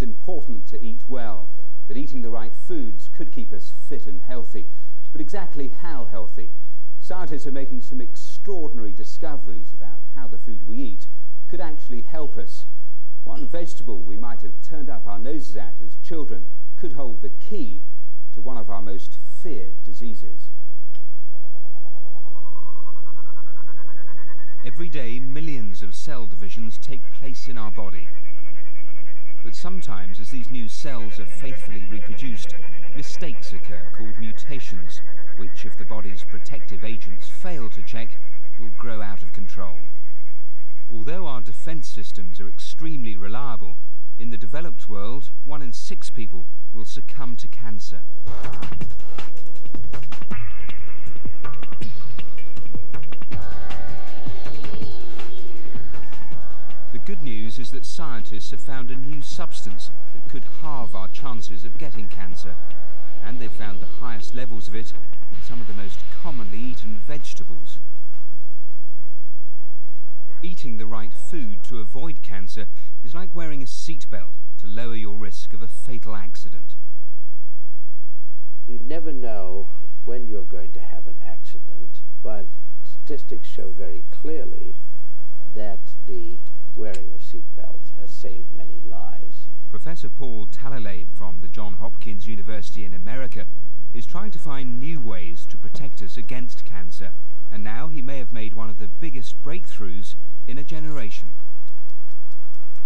it's important to eat well, that eating the right foods could keep us fit and healthy. But exactly how healthy? Scientists are making some extraordinary discoveries about how the food we eat could actually help us. One vegetable we might have turned up our noses at as children could hold the key to one of our most feared diseases. Every day, millions of cell divisions take place in our body. But sometimes, as these new cells are faithfully reproduced, mistakes occur called mutations, which, if the body's protective agents fail to check, will grow out of control. Although our defense systems are extremely reliable, in the developed world, 1 in 6 people will succumb to cancer. The good news is that scientists have found a new substance that could halve our chances of getting cancer. And they've found the highest levels of it in some of the most commonly eaten vegetables. Eating the right food to avoid cancer is like wearing a seatbelt to lower your risk of a fatal accident. You never know when you're going to have an accident, but statistics show very clearly that the wearing of seatbelts has saved many lives. Professor Paul Talalay from the Johns Hopkins University in America is trying to find new ways to protect us against cancer, and now he may have made one of the biggest breakthroughs in a generation.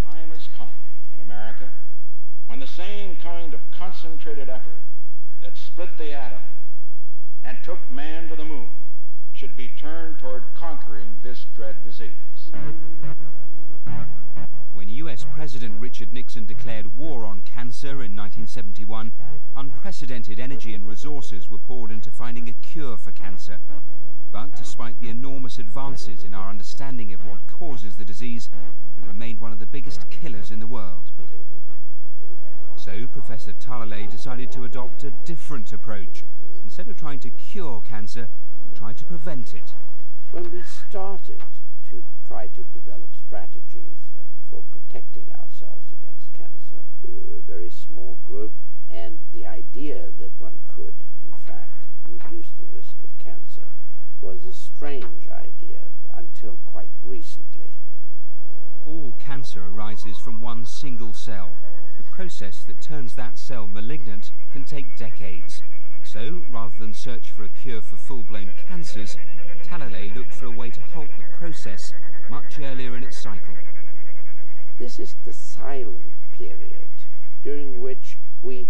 Time has come in America when the same kind of concentrated effort that split the atom and took man to the moon should be turned toward conquering this dread disease. When US President Richard Nixon declared war on cancer in 1971, unprecedented energy and resources were poured into finding a cure for cancer. But despite the enormous advances in our understanding of what causes the disease, it remained one of the biggest killers in the world. So Professor Talalay decided to adopt a different approach. Instead of trying to cure cancer, try to prevent it. When we started to try to develop strategies for protecting ourselves against cancer, we were a very small group, and the idea that one could, in fact, reduce the risk of cancer was a strange idea until quite recently. All cancer arises from one single cell. The process that turns that cell malignant can take decades. So, rather than search for a cure for full-blown cancers, Talalay looked for a way to halt the process much earlier in its cycle. This is the silent period during which we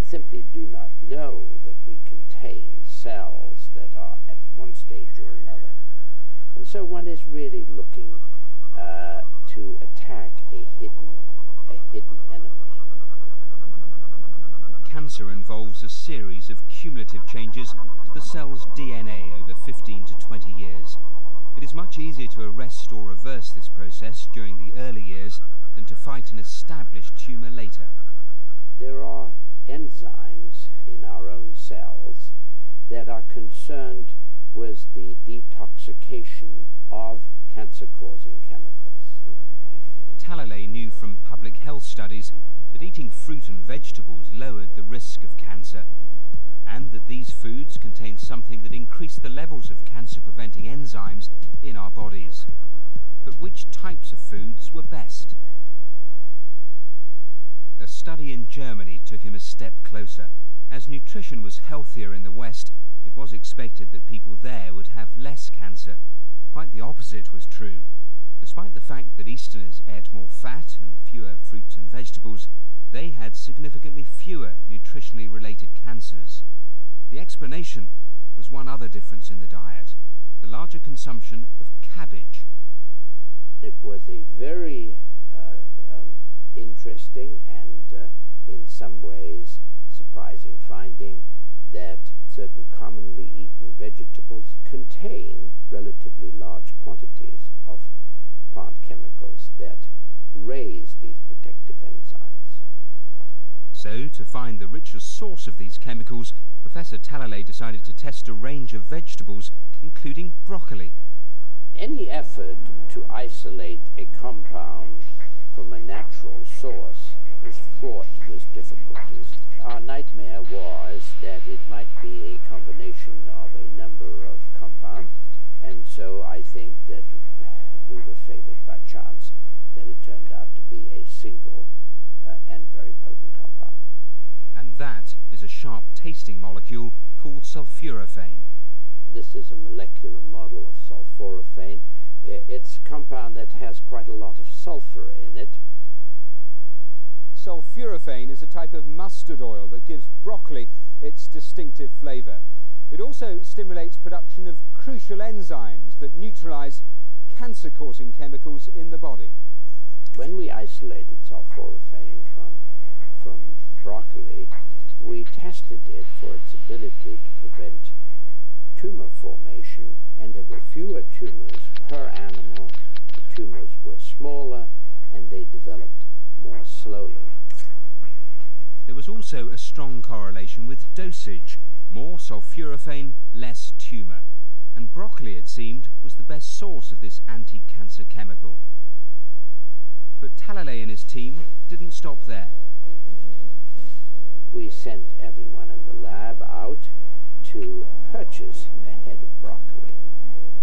simply do not know that we contain cells that are at one stage or another. And so one is really looking to attack a hidden enemy. Cancer involves a series of cumulative changes to the cell's DNA over 15 to 20 years. It is much easier to arrest or reverse this process during the early years than to fight an established tumour later. There are enzymes in our own cells that are concerned with the detoxification of cancer-causing chemicals. Talalay knew from public health studies that eating fruit and vegetables lowered the risk of cancer, and that these foods contain something that increased the levels of cancer-preventing enzymes in our bodies. But which types of foods were best? A study in Germany took him a step closer. As nutrition was healthier in the West, it was expected that people there would have less cancer. But quite the opposite was true. Despite the fact that Easterners ate more fat and fewer fruits and vegetables, they had significantly fewer nutritionally related cancers. The explanation was one other difference in the diet: the larger consumption of cabbage. It was a very interesting and in some ways surprising finding that certain commonly eaten vegetables contain relatively large quantities of plant chemicals that raise these protective enzymes. So, to find the richest source of these chemicals, Professor Talalay decided to test a range of vegetables, including broccoli. Any effort to isolate a compound from a natural source is fraught with difficulties. Our nightmare was that it might be a combination of a number of compounds, and so I think that we were favored by chance that it turned out to be a single and very potent compound. And that is a sharp-tasting molecule called sulforaphane. This is a molecular model of sulforaphane. It's a compound that has quite a lot of sulfur in it. Sulforaphane is a type of mustard oil that gives broccoli its distinctive flavour. It also stimulates production of crucial enzymes that neutralise cancer-causing chemicals in the body. When we isolated sulforaphane from broccoli, we tested it for its ability to prevent tumor formation, and there were fewer tumors per animal. The tumors were smaller and they developed more slowly. There was also a strong correlation with dosage. More sulforaphane, less tumour. And broccoli, it seemed, was the best source of this anti-cancer chemical. But Talalay and his team didn't stop there. We sent everyone in the lab out to purchase a head of broccoli.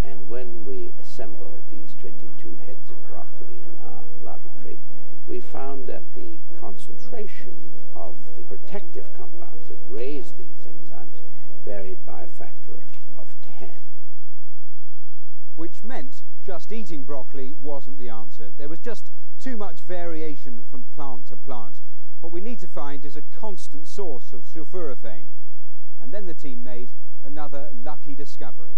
And when we assembled these 22 heads of broccoli in our laboratory, we found that the concentration of the protective compounds that raise these enzymes varied by a factor of 10. Which meant just eating broccoli wasn't the answer. There was just too much variation from plant to plant. What we need to find is a constant source of sulforaphane. And then the team made another lucky discovery.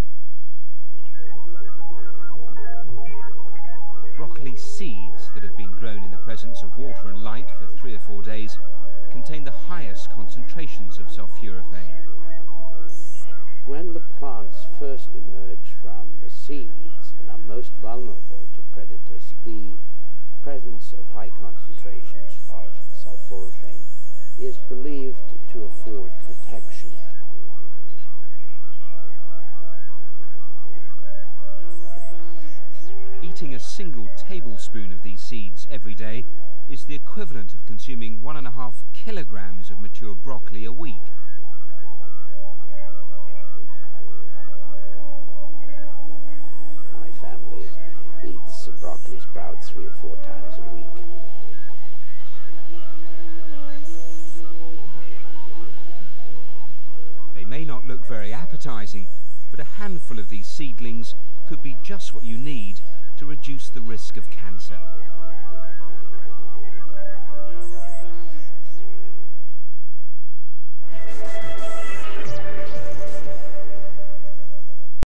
Broccoli seeds that have been grown in the presence of water and light for 3 or 4 days contain the highest concentrations of sulforaphane. When the plants first emerge from the seeds and are most vulnerable to predators, the presence of high concentrations of sulforaphane is believed to afford protection. Eating a single tablespoon of these seeds every day is the equivalent of consuming 1.5 kilograms of mature broccoli a week. My family eats broccoli sprouts 3 or 4 times a week. They may not look very appetizing, but a handful of these seedlings could be just what you need to reduce the risk of cancer.